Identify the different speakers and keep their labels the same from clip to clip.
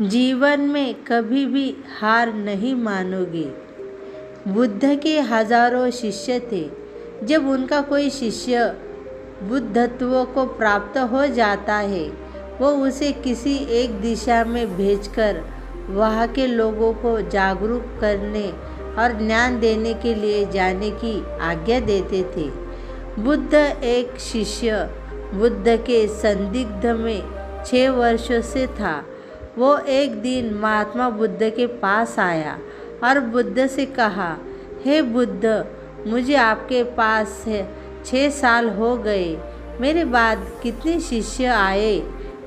Speaker 1: जीवन में कभी भी हार नहीं मानोगे। बुद्ध के हजारों शिष्य थे। जब उनका कोई शिष्य बुद्धत्व को प्राप्त हो जाता है, वो उसे किसी एक दिशा में भेजकर वहाँ के लोगों को जागरूक करने और ज्ञान देने के लिए जाने की आज्ञा देते थे। बुद्ध एक शिष्य बुद्ध के संदिग्ध में 6 वर्षों से था। वो एक दिन महात्मा बुद्ध के पास आया और बुद्ध से कहा, हे बुद्ध, मुझे आपके पास 6 साल हो गए। मेरे बाद कितने शिष्य आए,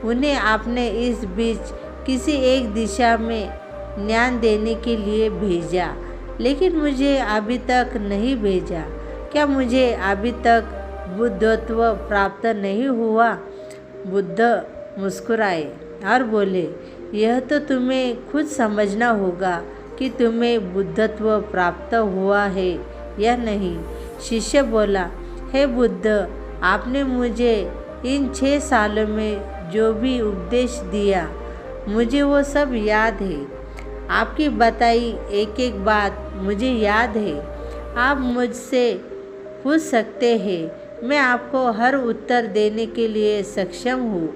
Speaker 1: उन्हें आपने इस बीच किसी एक दिशा में ज्ञान देने के लिए भेजा, लेकिन मुझे अभी तक नहीं भेजा। क्या मुझे अभी तक बुद्धत्व प्राप्त नहीं हुआ? बुद्ध मुस्कुराए और बोले, यह तो तुम्हें खुद समझना होगा कि तुम्हें बुद्धत्व प्राप्त हुआ है या नहीं। शिष्य बोला, हे बुद्ध, आपने मुझे इन 6 सालों में जो भी उपदेश दिया, मुझे वो सब याद है। आपकी बताई एक एक बात मुझे याद है। आप मुझसे पूछ सकते हैं, मैं आपको हर उत्तर देने के लिए सक्षम हूँ।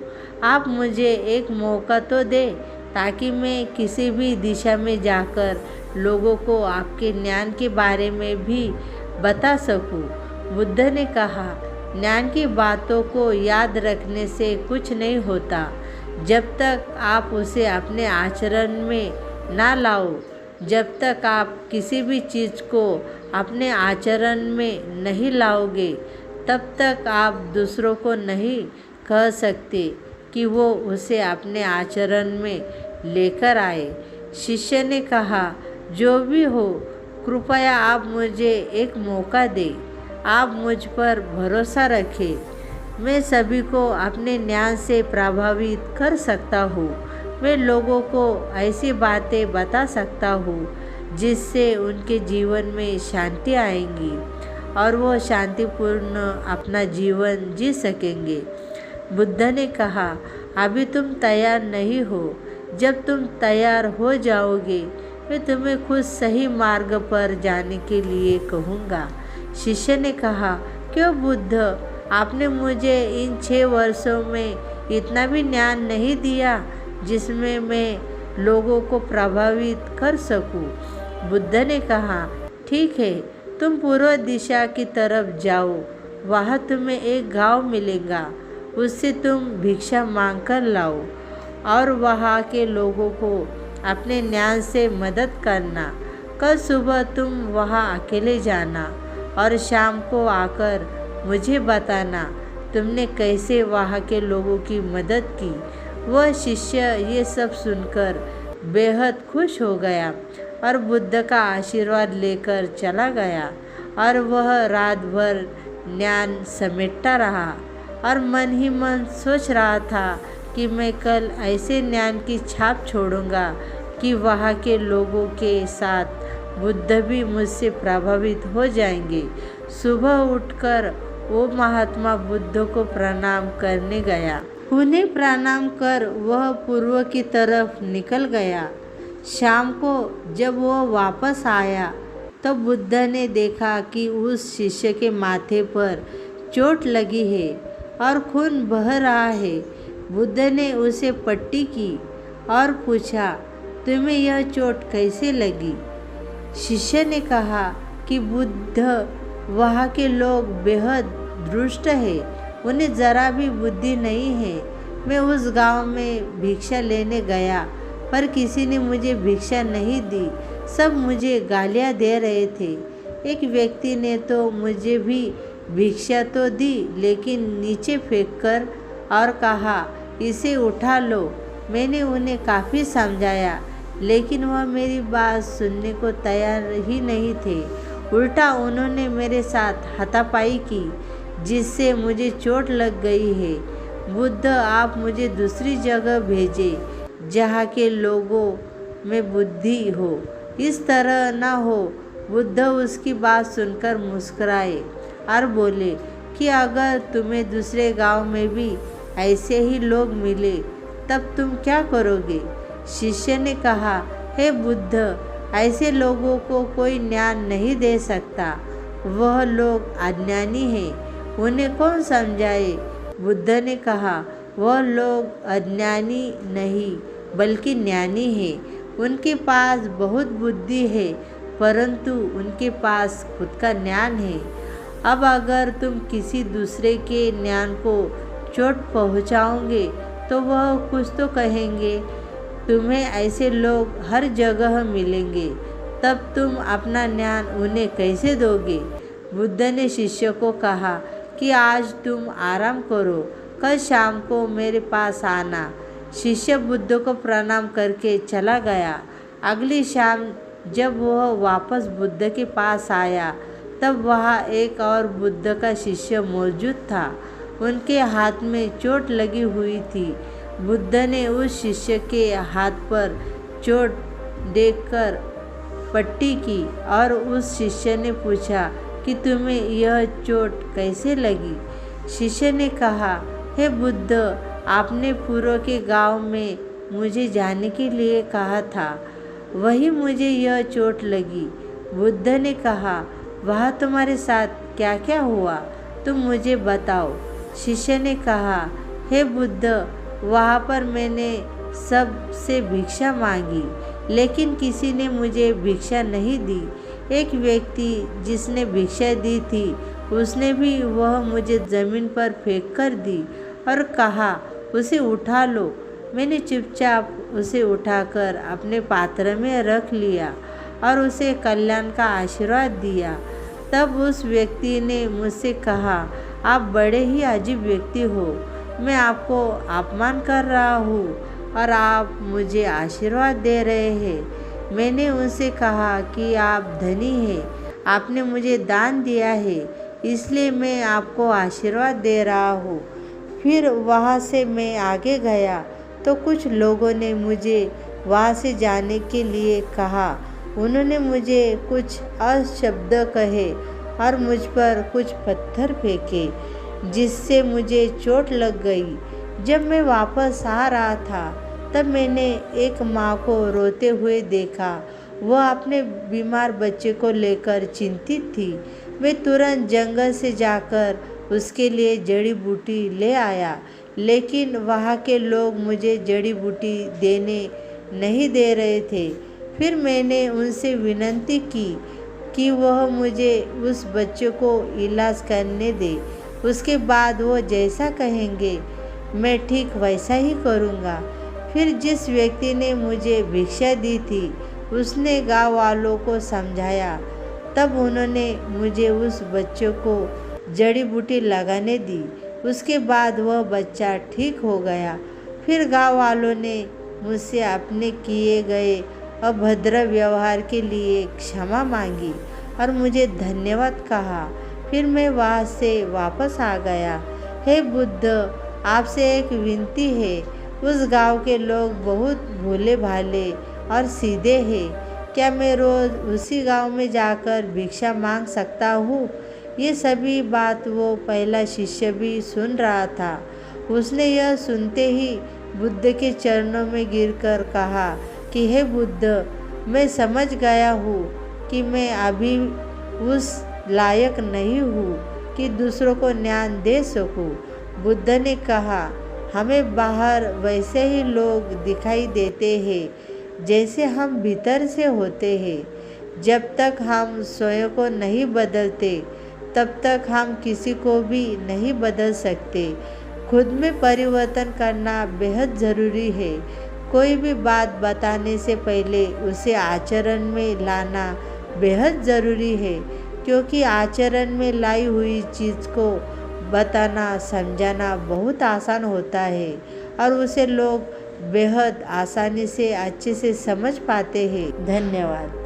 Speaker 1: आप मुझे एक मौका तो दे ताकि मैं किसी भी दिशा में जाकर लोगों को आपके ज्ञान के बारे में भी बता सकूं। बुद्ध ने कहा, ज्ञान की बातों को याद रखने से कुछ नहीं होता जब तक आप उसे अपने आचरण में ना लाओ। जब तक आप किसी भी चीज़ को अपने आचरण में नहीं लाओगे, तब तक आप दूसरों को नहीं कह सकते कि वो उसे अपने आचरण में लेकर आए। शिष्य ने कहा, जो भी हो, कृपया आप मुझे एक मौका दें। आप मुझ पर भरोसा रखें। मैं सभी को अपने ज्ञान से प्रभावित कर सकता हूँ। मैं लोगों को ऐसी बातें बता सकता हूँ जिससे उनके जीवन में शांति आएगी और वो शांतिपूर्ण अपना जीवन जी सकेंगे। बुद्ध ने कहा, अभी तुम तैयार नहीं हो। जब तुम तैयार हो जाओगे, मैं तुम्हें खुद सही मार्ग पर जाने के लिए कहूँगा। शिष्य ने कहा, क्यों बुद्ध, आपने मुझे इन 6 वर्षों में इतना भी ज्ञान नहीं दिया जिसमें मैं लोगों को प्रभावित कर सकूं। बुद्ध ने कहा, ठीक है, तुम पूर्व दिशा की तरफ जाओ। वहाँ तुम्हें एक गांव मिलेगा, उससे तुम भिक्षा मांग कर लाओ और वहाँ के लोगों को अपने ज्ञान से मदद करना। कल सुबह तुम वहाँ अकेले जाना और शाम को आकर मुझे बताना तुमने कैसे वहाँ के लोगों की मदद की। वह शिष्य ये सब सुनकर बेहद खुश हो गया और बुद्ध का आशीर्वाद लेकर चला गया और वह रात भर ज्ञान समेटता रहा और मन ही मन सोच रहा था कि मैं कल ऐसे ज्ञान की छाप छोड़ूंगा कि वहाँ के लोगों के साथ बुद्ध भी मुझसे प्रभावित हो जाएंगे। सुबह उठकर वो महात्मा बुद्ध को प्रणाम करने गया। उन्हें प्रणाम कर वह पूर्व की तरफ निकल गया। शाम को जब वह वापस आया तो बुद्ध ने देखा कि उस शिष्य के माथे पर चोट लगी है और खून बह रहा है। बुद्ध ने उसे पट्टी की और पूछा, तुम्हें यह चोट कैसे लगी? शिष्य ने कहा कि बुद्ध, वहाँ के लोग बेहद दुष्ट है, उन्हें ज़रा भी बुद्धि नहीं है। मैं उस गांव में भिक्षा लेने गया पर किसी ने मुझे भिक्षा नहीं दी, सब मुझे गालियाँ दे रहे थे। एक व्यक्ति ने तो मुझे भी भिक्षा तो दी, लेकिन नीचे फेंककर और कहा, इसे उठा लो। मैंने उन्हें काफ़ी समझाया, लेकिन वह मेरी बात सुनने को तैयार ही नहीं थे। उल्टा उन्होंने मेरे साथ हाथापाई की, जिससे मुझे चोट लग गई है। बुद्ध, आप मुझे दूसरी जगह भेजे जहाँ के लोगों में बुद्धि हो। इस तरह न हो। बुद्ध उसकी बात सुनकर मुस्कुराए और बोले कि अगर तुम्हें दूसरे गांव में भी ऐसे ही लोग मिले तब तुम क्या करोगे? शिष्य ने कहा, हे बुद्ध, ऐसे लोगों को कोई ज्ञान नहीं दे सकता। वह लोग अज्ञानी हैं, उन्हें कौन समझाए। बुद्ध ने कहा, वह लोग अज्ञानी नहीं बल्कि ज्ञानी हैं। उनके पास बहुत बुद्धि है, परंतु उनके पास खुद का ज्ञान है। अब अगर तुम किसी दूसरे के ज्ञान को चोट पहुंचाओगे तो वह कुछ तो कहेंगे। तुम्हें ऐसे लोग हर जगह मिलेंगे, तब तुम अपना ज्ञान उन्हें कैसे दोगे। बुद्ध ने शिष्य को कहा कि आज तुम आराम करो, कल शाम को मेरे पास आना। शिष्य बुद्ध को प्रणाम करके चला गया। अगली शाम जब वह वापस बुद्ध के पास आया, तब वहाँ एक और बुद्ध का शिष्य मौजूद था। उनके हाथ में चोट लगी हुई थी। बुद्ध ने उस शिष्य के हाथ पर चोट देखकर पट्टी की और उस शिष्य ने पूछा कि तुम्हें यह चोट कैसे लगी। शिष्य ने कहा, हे बुद्ध, आपने पूर्व के गांव में मुझे जाने के लिए कहा था, वही मुझे यह चोट लगी। बुद्ध ने कहा, वहाँ तुम्हारे साथ क्या क्या हुआ, तुम मुझे बताओ। शिष्य ने कहा, हे बुद्ध, वहाँ पर मैंने सबसे भिक्षा मांगी, लेकिन किसी ने मुझे भिक्षा नहीं दी। एक व्यक्ति जिसने भिक्षा दी थी, उसने भी वह मुझे ज़मीन पर फेंक कर दी और कहा, उसे उठा लो। मैंने चुपचाप उसे उठाकर अपने पात्र में रख लिया और उसे कल्याण का आशीर्वाद दिया। तब उस व्यक्ति ने मुझसे कहा, आप बड़े ही अजीब व्यक्ति हो, मैं आपको अपमान कर रहा हूँ और आप मुझे आशीर्वाद दे रहे हैं। मैंने उनसे कहा कि आप धनी हैं, आपने मुझे दान दिया है, इसलिए मैं आपको आशीर्वाद दे रहा हूँ। फिर वहाँ से मैं आगे गया तो कुछ लोगों ने मुझे वहाँ से जाने के लिए कहा। उन्होंने मुझे कुछ अपशब्द कहे और मुझ पर कुछ पत्थर फेंके, जिससे मुझे चोट लग गई। जब मैं वापस आ रहा था तब मैंने एक माँ को रोते हुए देखा। वह अपने बीमार बच्चे को लेकर चिंतित थी। मैं तुरंत जंगल से जाकर उसके लिए जड़ी बूटी ले आया, लेकिन वहाँ के लोग मुझे जड़ी बूटी देने नहीं दे रहे थे। फिर मैंने उनसे विनती की कि वह मुझे उस बच्चे को इलाज करने दे। उसके बाद वो जैसा कहेंगे मैं ठीक वैसा ही करूँगा। फिर जिस व्यक्ति ने मुझे भिक्षा दी थी, उसने गांव वालों को समझाया। तब उन्होंने मुझे उस बच्चे को जड़ी बूटी लगाने दी। उसके बाद वह बच्चा ठीक हो गया। फिर गांव वालों ने मुझसे अपने किए गए अभद्र व्यवहार के लिए क्षमा मांगी और मुझे धन्यवाद कहा। फिर मैं वहाँ से वापस आ गया। हे बुद्ध, आपसे एक विनती है। उस गांव के लोग बहुत भोले भाले और सीधे हैं। क्या मैं रोज़ उसी गांव में जाकर भिक्षा मांग सकता हूँ? ये सभी बात वो पहला शिष्य भी सुन रहा था। उसने यह सुनते ही बुद्ध के चरणों में गिरकर कहा कि हे बुद्ध, मैं समझ गया हूँ कि मैं अभी उस लायक नहीं हूँ कि दूसरों को ज्ञान दे सकूँ। बुद्ध ने कहा, हमें बाहर वैसे ही लोग दिखाई देते हैं जैसे हम भीतर से होते हैं। जब तक हम स्वयं को नहीं बदलते, तब तक हम किसी को भी नहीं बदल सकते। खुद में परिवर्तन करना बेहद ज़रूरी है। कोई भी बात बताने से पहले उसे आचरण में लाना बेहद ज़रूरी है, क्योंकि आचरण में लाई हुई चीज़ को बताना समझाना बहुत आसान होता है और उसे लोग बेहद आसानी से अच्छे से समझ पाते हैं। धन्यवाद।